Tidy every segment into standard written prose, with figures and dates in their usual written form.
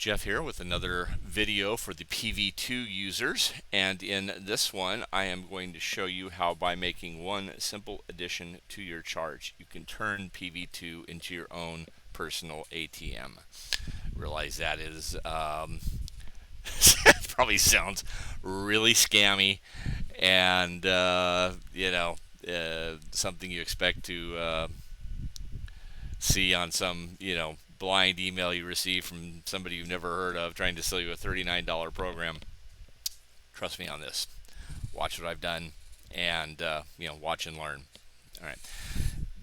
Jeff here with another video for the PV2 users, and in this one I am going to show you how by making one simple addition to your chart you can turn PV2 into your own personal ATM. Realize that is probably sounds really scammy and something you expect to see on some blind email you receive from somebody you've never heard of trying to sell you a $39 program. Trust me on this. Watch what I've done and watch and learn. All right.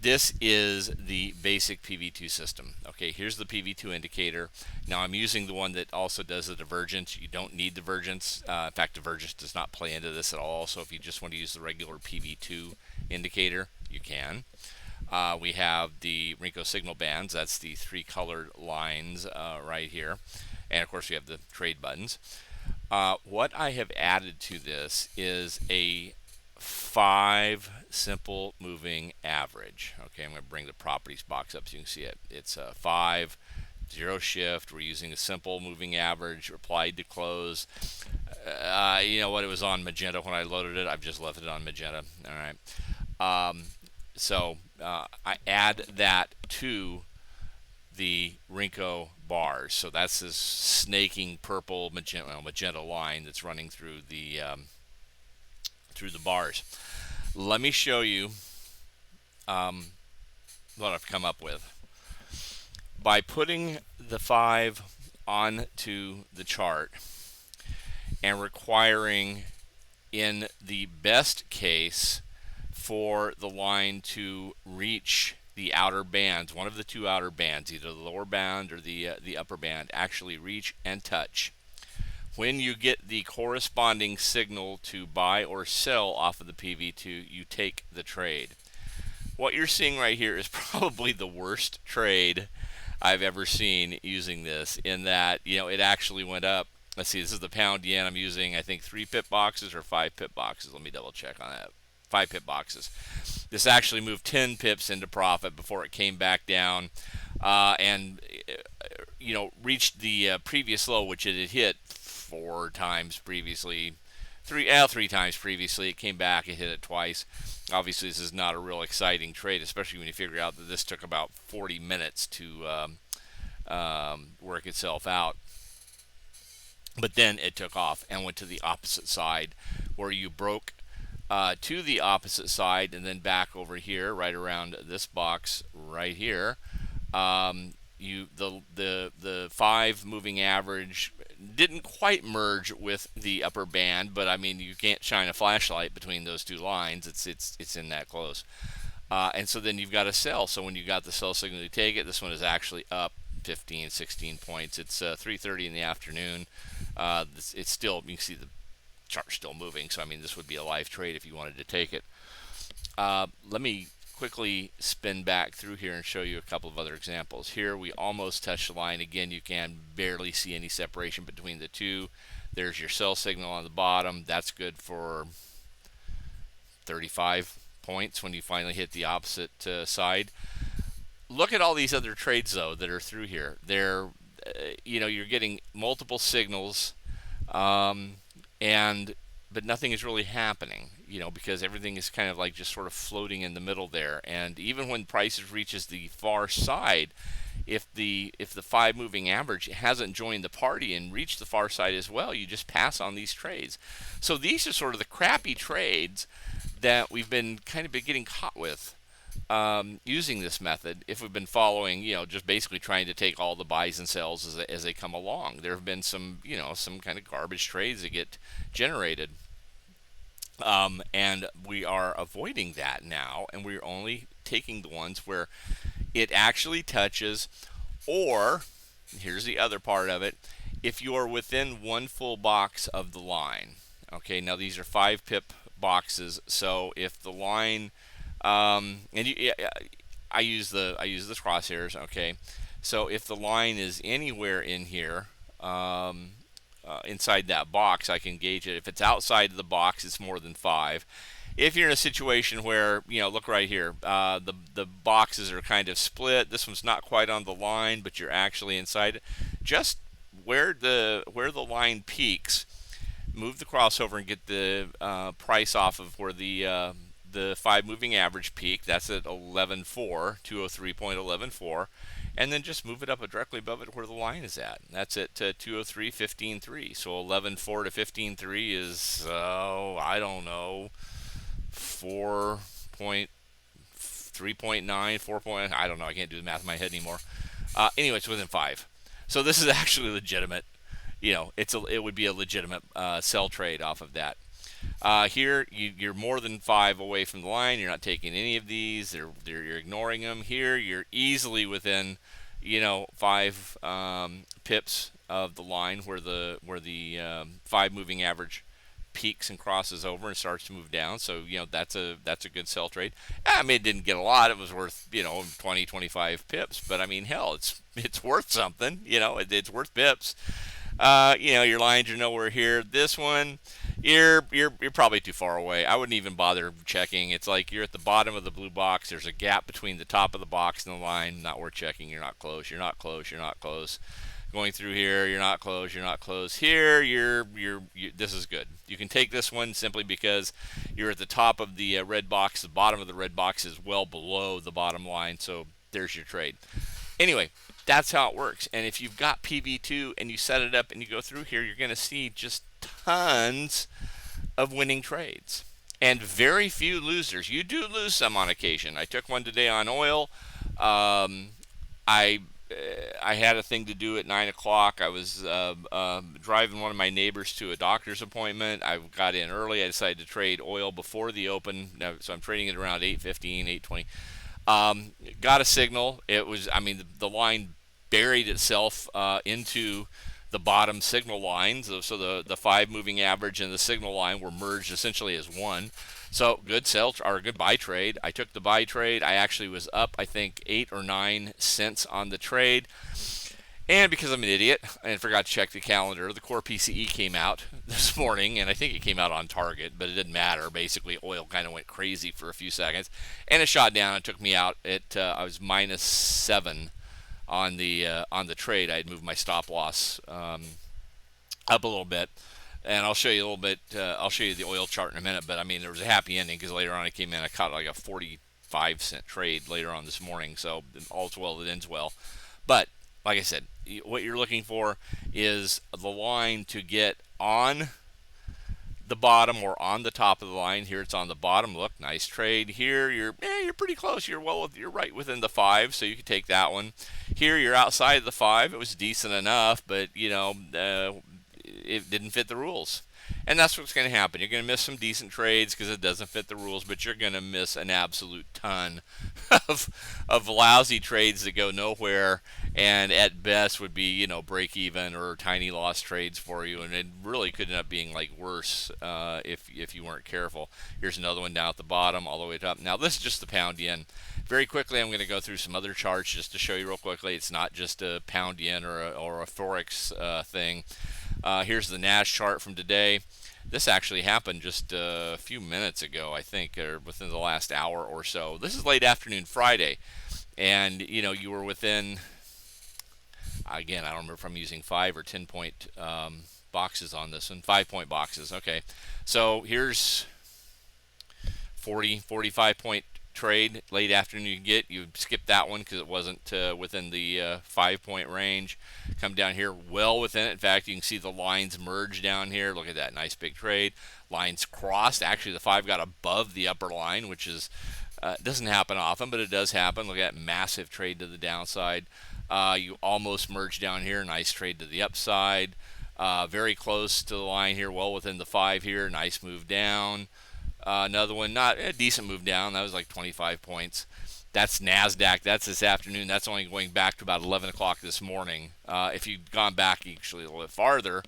This is the basic PV2 system. Okay, here's the PV2 indicator. Now I'm using the one that also does the divergence. You don't need divergence. In fact, divergence does not play into this at all. So if you just want to use the regular PV2 indicator, you can. We have the Renko signal bands. That's the three colored lines right here. And of course we have the trade buttons. What I have added to this is a 5 simple moving average. Okay, I'm going to bring the properties box up so you can see it. It's a 5, 0 shift. We're using a simple moving average applied to close. You know what, it was on magenta when I loaded it. I've just left it on magenta. All right. I add that to the Renko bars. So that's this snaking purple magenta line that's running through the bars. Let me show you what I've come up with. By putting the 5 onto the chart and requiring, in the best case, for the line to reach the outer bands, one of the two outer bands, either the lower band or the upper band, actually reach and touch. When you get the corresponding signal to buy or sell off of the PV2, you take the trade. What you're seeing right here is probably the worst trade I've ever seen using this, in that it actually went up. Let's see, this is the pound yen. I'm using, I think, 3 pip boxes or 5 pip boxes. Let me double check on that. 5 pip boxes. This actually moved 10 pips into profit before it came back down and reached the previous low, which it had hit 4 times previously. 3 times previously. It came back and hit it twice. Obviously, this is not a real exciting trade, especially when you figure out that this took about 40 minutes to work itself out. But then it took off and went to the opposite side, where you broke to the opposite side and then back over here, right around this box right here. The 5 moving average didn't quite merge with the upper band, but I mean, you can't shine a flashlight between those two lines. It's in that close. And so then you've got a sell. So when you got the sell signal to take it, this one is actually up 15, 16 points. It's 3:30 in the afternoon. It's still, you can see the chart's still moving, so I mean, this would be a live trade if you wanted to take it. Let me quickly spin back through here and show you a couple of other examples. Here we almost touched the line. Again, you can barely see any separation between the two. There's your sell signal on the bottom. That's good for 35 points when you finally hit the opposite side. Look at all these other trades though that are through here. They're you're getting multiple signals, but nothing is really happening, because everything is kind of like just sort of floating in the middle there. And even when prices reaches the far side, if the 5 moving average hasn't joined the party and reached the far side as well, you just pass on these trades. So these are sort of the crappy trades that we've been getting caught with using this method. If we've been following, just basically trying to take all the buys and sells as they come along. There have been some, some kind of garbage trades that get generated. And we are avoiding that now, and we're only taking the ones where it actually touches, or here's the other part of it, if you're within 1 full box of the line. Okay, now these are 5 pip boxes, so if the line I use the crosshairs. Okay, so if the line is anywhere in here inside that box, I can gauge it. If it's outside of the box, it's more than 5. If you're in a situation where, look right here, the boxes are kind of split, this one's not quite on the line, but you're actually inside it, just where the line peaks, move the crossover and get the price off of where the 5 moving average peak. That's at 11.4, 203.114, and then just move it up directly above it where the line is at. That's at 203.15.3. So 11.4 to 15.3 is I don't know, 4.3.9, 4. I don't know. I can't do the math in my head anymore. Anyway, it's within 5. So this is actually legitimate. It would be a legitimate sell trade off of that. Here, you're more than 5 away from the line. You're not taking any of these. You're ignoring them. Here, you're easily within, 5 pips of the line where the 5 moving average peaks and crosses over and starts to move down. So that's a good sell trade. I mean, it didn't get a lot. It was worth 20, 25 pips. But I mean, hell, it's worth something. It's worth pips. Your lines are nowhere here. This one, you're probably too far away. I wouldn't even bother checking. It's like you're at the bottom of the blue box. There's a gap between the top of the box and the line. Not worth checking. You're not close. You're not close. You're not close. Going through here, you're not close. You're not close. Here, this is good. You can take this one simply because you're at the top of the red box. The bottom of the red box is well below the bottom line. So there's your trade. Anyway, that's how it works. And if you've got PV2 and you set it up and you go through here, you're going to see just tons of winning trades and very few losers. You do lose some on occasion. I took one today on oil. I had a thing to do at 9 o'clock. I was driving one of my neighbors to a doctor's appointment. I got in early. I decided to trade oil before the open. So I'm trading it around 8:15, 8:20. Got a signal. It was, the line buried itself into the bottom signal lines. So the 5 moving average and the signal line were merged essentially as one. So good sell or good buy trade. I took the buy trade. I actually was up, I think, 8 or 9 cents on the trade. And because I'm an idiot and forgot to check the calendar, the core PCE came out this morning, and I think it came out on target, but it didn't matter. Basically, oil kind of went crazy for a few seconds, and it shot down and took me out. I was -7 on the trade. I had moved my stop loss up a little bit, and I'll show you a little bit. I'll show you the oil chart in a minute. But I mean, there was a happy ending because later on I came in. I caught like a 45-cent trade later on this morning. So all's well that ends well. But like I said, what you're looking for is the line to get on the bottom or on the top of the line. Here it's on the bottom. Look, nice trade. Here you're pretty close. You're right within the 5, so you can take that one. Here you're outside of the 5. It was decent enough, but it didn't fit the rules. And that's what's going to happen. You're going to miss some decent trades because it doesn't fit the rules, but you're going to miss an absolute ton of lousy trades that go nowhere and at best would be, break even or tiny loss trades for you. And it really could end up being like worse if you weren't careful. Here's another one down at the bottom all the way up. Now this is just the pound yen. Very quickly, I'm going to go through some other charts just to show you real quickly. It's not just a pound yen or a forex thing. Here's the NAS chart from today. This actually happened just a few minutes ago, I think, or within the last hour or so. This is late afternoon Friday, and you were within. Again, I don't remember if I'm using 5 or 10 point boxes on this one. 5-point boxes. Okay, so here's 45 point trade late afternoon. You skip that one because it wasn't within the 5-point range. Come down here well within it. In fact, you can see the lines merge down here. Look at that, nice big trade. Lines crossed. Actually, the 5 got above the upper line, which is doesn't happen often, but it does happen. Look at that massive trade to the downside. You almost merge down here. Nice trade to the upside. Very close to the line here, well within the 5 here. Nice move down. Another one, not a decent move down. That was like 25 points. That's NASDAQ. That's this afternoon. That's only going back to about 11 o'clock this morning. If you'd gone back actually a little bit farther,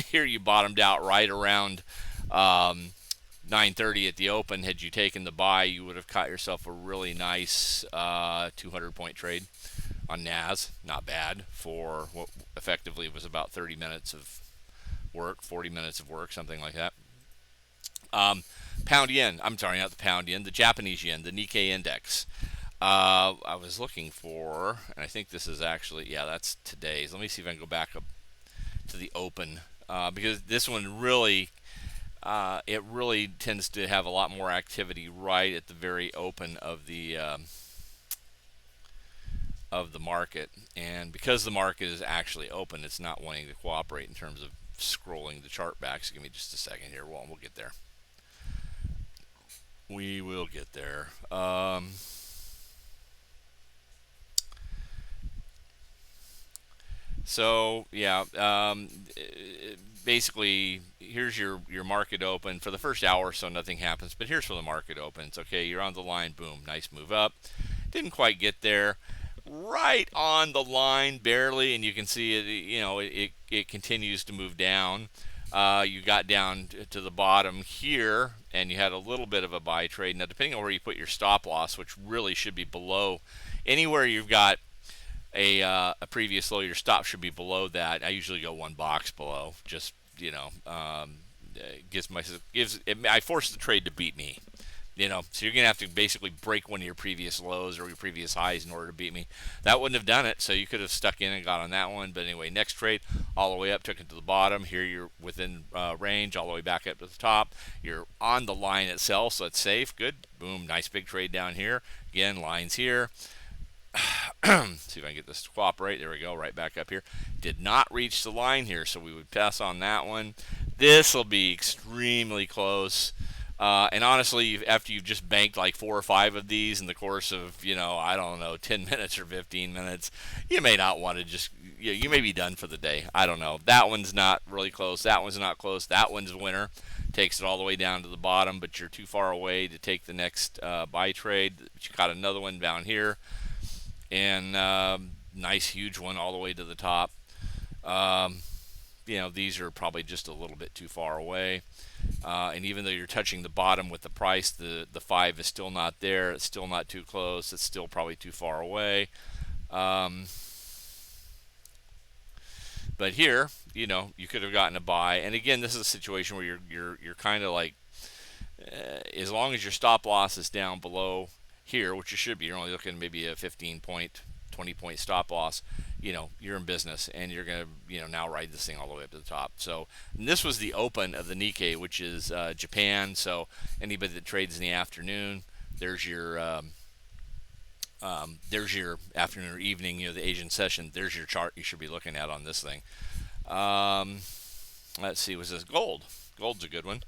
here you bottomed out right around 9:30 at the open. Had you taken the buy, you would have caught yourself a really nice 200-point trade on NAS. Not bad for what effectively was about 30 minutes of work, 40 minutes of work, something like that. Pound yen, I'm sorry, not the pound yen, the Japanese yen, the Nikkei index. I was looking for, and I think this is actually, yeah, that's today's. Let me see if I can go back up to the open, because this one really, it really tends to have a lot more activity right at the very open of the market, and because the market is actually open, it's not wanting to cooperate in terms of scrolling the chart back. So give me just a second here. Well, we'll get there. We will get there. So yeah, basically, here's your market open for the first hour or so. Nothing happens, but here's where the market opens. Okay, you're on the line. Boom, nice move up. Didn't quite get there. Right on the line, barely, and you can see it. It continues to move down. You got down to the bottom here, and you had a little bit of a buy trade. Now, depending on where you put your stop loss, which really should be below anywhere you've got a previous low, your stop should be below that. I usually go one box below. Just I force the trade to beat me. So you're gonna have to basically break one of your previous lows or your previous highs in order to beat me. That wouldn't have done it, so you could have stuck in and got on that one. But anyway, next trade, all the way up, took it to the bottom. Here you're within range, all the way back up to the top. You're on the line itself, so it's safe. Good. Boom. Nice big trade down here. Again, lines here. See if I can get this to cooperate. There we go, right back up here. Did not reach the line here, so we would pass on that one. This will be extremely close. And honestly, after you've just banked like 4 or 5 of these in the course of, I don't know, 10 minutes or 15 minutes, you may not want to just, you may be done for the day. I don't know. That one's not really close. That one's not close. That one's a winner. Takes it all the way down to the bottom, but you're too far away to take the next buy trade. But you got another one down here. And nice huge one all the way to the top. These are probably just a little bit too far away. And even though you're touching the bottom with the price, the 5 is still not there. It's still not too close. It's still probably too far away. But here, you could have gotten a buy. And again, this is a situation where you're kind of like, as long as your stop loss is down below here, which you should be, you're only looking at maybe a 15 point, 20 point stop loss, you're in business, and you're going to, now ride this thing all the way up to the top. So this was the open of the Nikkei, which is Japan. So anybody that trades in the afternoon, there's your afternoon or evening, the Asian session. There's your chart you should be looking at on this thing. Let's see, was this gold? Gold's a good one.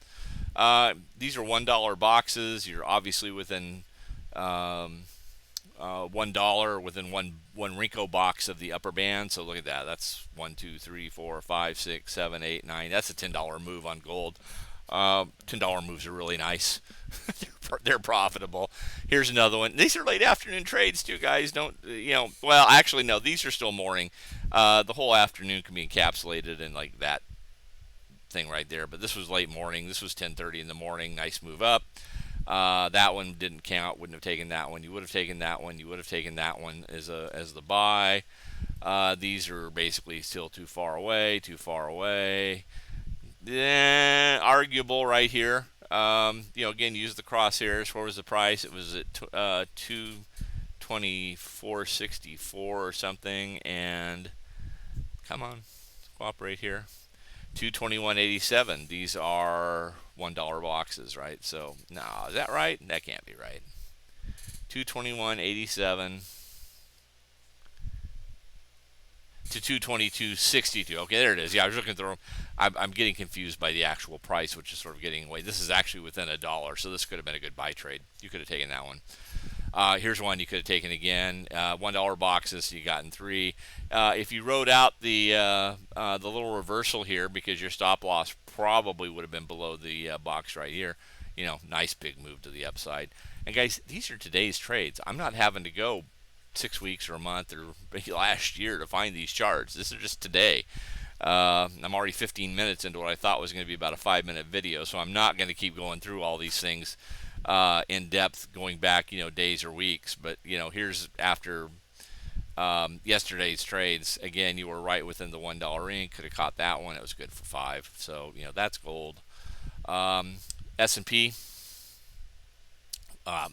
These are $1 boxes. You're obviously within $1 within one Renko box of the upper band. So look at that. That's 1, 2, 3, 4, 5, 6, 7, 8, 9. That's a $10 move on gold. $10 moves are really nice. They're profitable. Here's another one. These are late afternoon trades too, guys. Don't well, actually no. These are still morning. The whole afternoon can be encapsulated in like that thing right there. But this was late morning. This was 10:30 in the morning. Nice move up. That one didn't count. Wouldn't have taken that one. You would have taken that one. You would have taken that one as the buy. These are basically still too far away. Too far away. Arguable right here. Again, use the crosshairs. What was the price? It was at 224.64 or something. And come on, cooperate here. 221.87. These are $1 boxes, right? So, no, is that right? That can't be right. 221.87 to 222.62. Okay, there it is. Yeah, I was looking through them. I'm getting confused by the actual price, which is sort of getting away. This is actually within $1, so this could have been a good buy trade. You could have taken that one. Here's one you could have taken again. $1 boxes, you got in 3. If you wrote out the little reversal here, because your stop loss probably would have been below the box right here, nice big move to the upside. And guys, these are today's trades. I'm not having to go 6 weeks or a month or last year to find these charts. This is just today. I'm already 15 minutes into what I thought was going to be about a 5-minute video, so I'm not going to keep going through all these things in depth, going back, days or weeks. But here's after yesterday's trades. Again, you were right within the $1 ring. Could have caught that one. It was good for 5. So that's gold. S&P.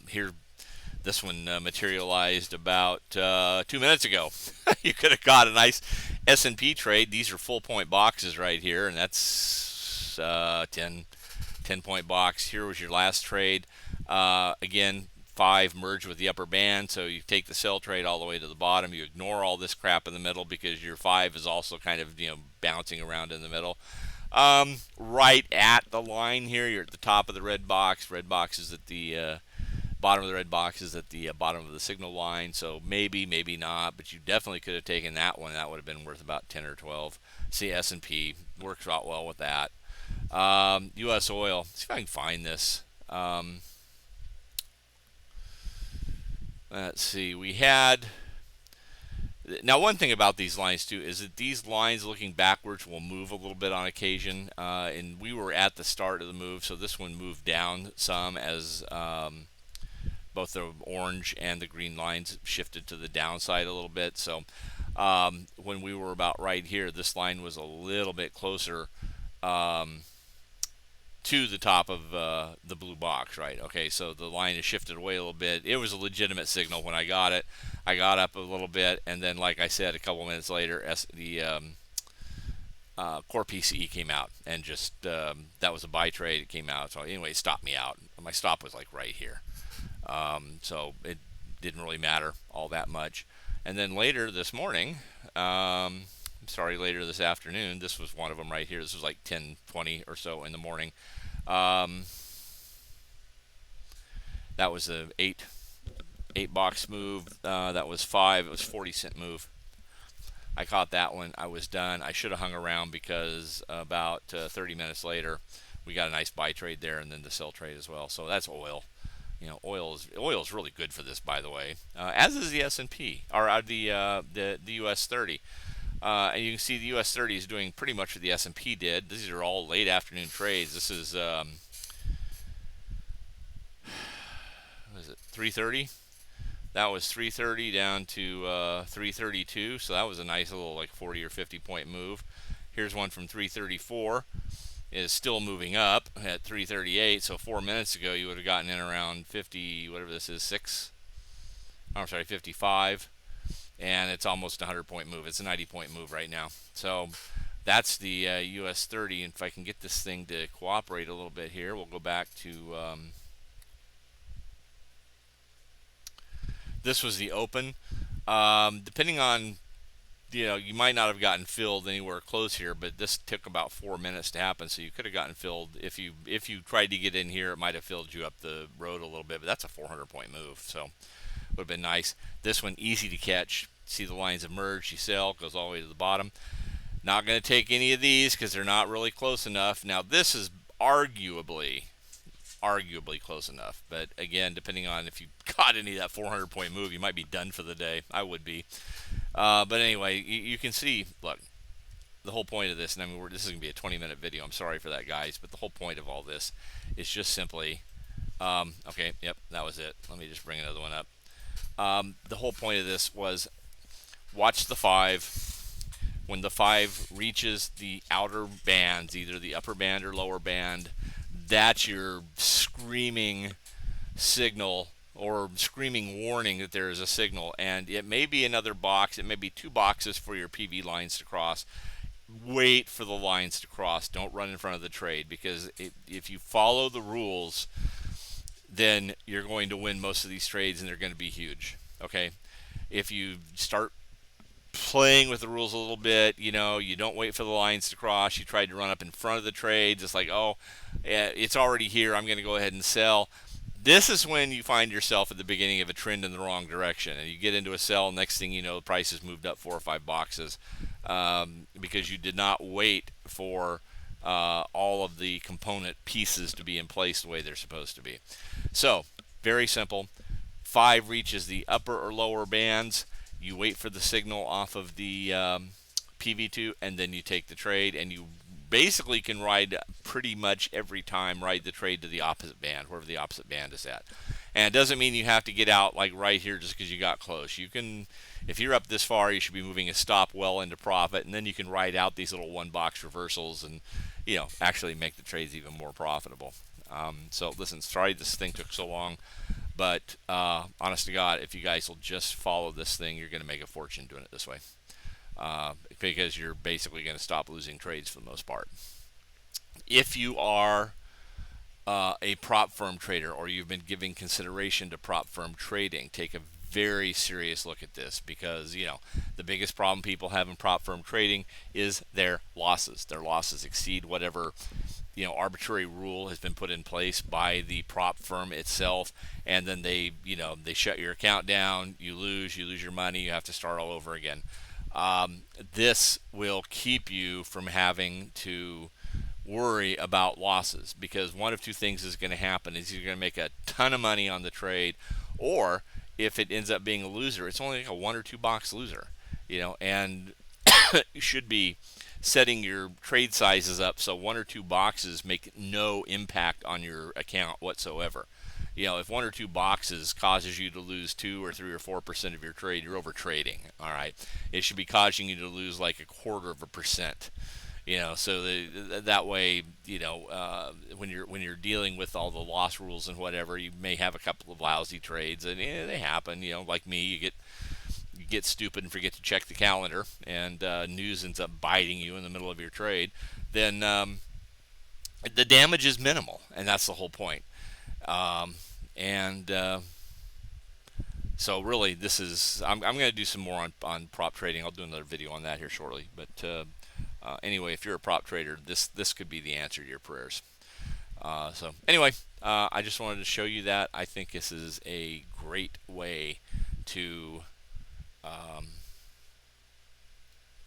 Here, This one materialized about 2 minutes ago. You could have got a nice S&P trade. These are full point boxes right here, and that's 10 point box. Here was your last trade. Again, 5 merged with the upper band, so you take the sell trade all the way to the bottom. You ignore all this crap in the middle because your 5 is also kind of bouncing around in the middle. Right at the line here, you're at the top of the red box. Red box is at the bottom of the red box is at the bottom of the signal line, so maybe, maybe not, but you definitely could have taken that one. That would have been worth about 10 or 12. See, S&P works out well with that. U.S. oil. See if I can find this. Let's see. We had. Now, one thing about these lines too is that these lines looking backwards will move a little bit on occasion, and we were at the start of the move, so this one moved down some as both the orange and the green lines shifted to the downside a little bit. So when we were about right here, this line was a little bit closer to the top of the blue box, right? Okay, so the line has shifted away a little bit. It was a legitimate signal when I got it. I got up a little bit, and then, like I said, a couple minutes later, the core PCE came out, and just that was a buy trade. It came out, so anyway, it stopped me out. My stop was like right here, so it didn't really matter all that much. And then later this morning, later this afternoon, this was one of them right here. This was like 10:20 or so in the morning. That was a eight box move. That was 5. It was 40-cent move. I caught that one. I was done. I should have hung around because about 30 minutes later, we got a nice buy trade there, and then the sell trade as well. So that's oil. Oil is really good for this, by the way. As is the S&P or the US 30. And you can see the US 30 is doing pretty much what the S&P did. These are all late afternoon trades. This is what is it, 3:30? That was 3:30 down to 3:32. So that was a nice little like 40 or 50 point move. Here's one from 3:34. It is still moving up at 3:38. So 4 minutes ago you would have gotten in around 50, whatever this is, 55. And it's almost a 100-point move. It's a 90-point move right now. So that's the US 30. And if I can get this thing to cooperate a little bit here, we'll go back to this was the open. Depending on, you might not have gotten filled anywhere close here, but this took about 4 minutes to happen. So you could have gotten filled if you tried to get in here. It might have filled you up the road a little bit, but that's a 400-point move. So would have been nice. This one easy to catch. See the lines emerge. You sell, goes all the way to the bottom. Not going to take any of these because they're not really close enough. Now this is arguably close enough, but again, depending on if you got any of that 400-point move, you might be done for the day. I would be. But anyway, you can see. Look, the whole point of this, and I mean, this is going to be a 20-minute video. I'm sorry for that, guys, but the whole point of all this is just simply. Okay, yep, that was it. Let me just bring another one up. The whole point of this was watch the 5. When the 5 reaches the outer bands, either the upper band or lower band, that's your screaming signal or screaming warning that there is a signal. And it may be another box. It may be 2 boxes for your PV lines to cross. Wait for the lines to cross. Don't run in front of the trade, because if you follow the rules, then you're going to win most of these trades, and they're going to be huge. Okay, if you start playing with the rules a little bit, you don't wait for the lines to cross. You tried to run up in front of the trade, just like, oh, it's already here, I'm going to go ahead and sell. This is when you find yourself at the beginning of a trend in the wrong direction, and you get into a sell. Next thing you know, the price has moved up 4 or 5 boxes because you did not wait for all of the component pieces to be in place the way they're supposed to be. So very simple. 5 reaches the upper or lower bands. You wait for the signal off of the PV2, and then you take the trade, and you basically can ride pretty much every time, ride the trade to the opposite band, wherever the opposite band is at. And it doesn't mean you have to get out like right here just because you got close. You can, if you're up this far, you should be moving a stop well into profit, and then you can ride out these little 1-box reversals and, actually make the trades even more profitable. So listen, sorry this thing took so long, But honest to God, if you guys will just follow this thing, you're going to make a fortune doing it this way, because you're basically going to stop losing trades for the most part. If you are a prop firm trader, or you've been giving consideration to prop firm trading, take a very serious look at this, because the biggest problem people have in prop firm trading is their losses. Their losses exceed whatever arbitrary rule has been put in place by the prop firm itself, and then they shut your account down. You lose your money. You have to start all over again. This will keep you from having to worry about losses, because one of two things is going to happen: is you're going to make a ton of money on the trade, or if it ends up being a loser, it's only like a 1 or 2 box loser, and you should be setting your trade sizes up so 1 or 2 boxes make no impact on your account whatsoever. If 1 or 2 boxes causes you to lose 2 or 3 or 4% of your trade, you're over trading. All right, it should be causing you to lose like 1/4%. So that way, when you're dealing with all the loss rules and whatever, you may have a couple of lousy trades, and they happen. Like me, you get stupid and forget to check the calendar, and news ends up biting you in the middle of your trade. Then the damage is minimal, and that's the whole point. And so really, this is I'm going to do some more on prop trading. I'll do another video on that here shortly, but. Anyway, if you're a prop trader, this could be the answer to your prayers. So anyway, I just wanted to show you that. I think this is a great way to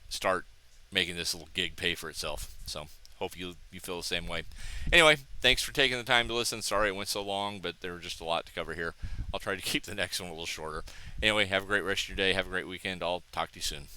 start making this little gig pay for itself. So hope you feel the same way. Anyway, thanks for taking the time to listen. Sorry it went so long, but there was just a lot to cover here. I'll try to keep the next one a little shorter. Anyway, have a great rest of your day. Have a great weekend. I'll talk to you soon.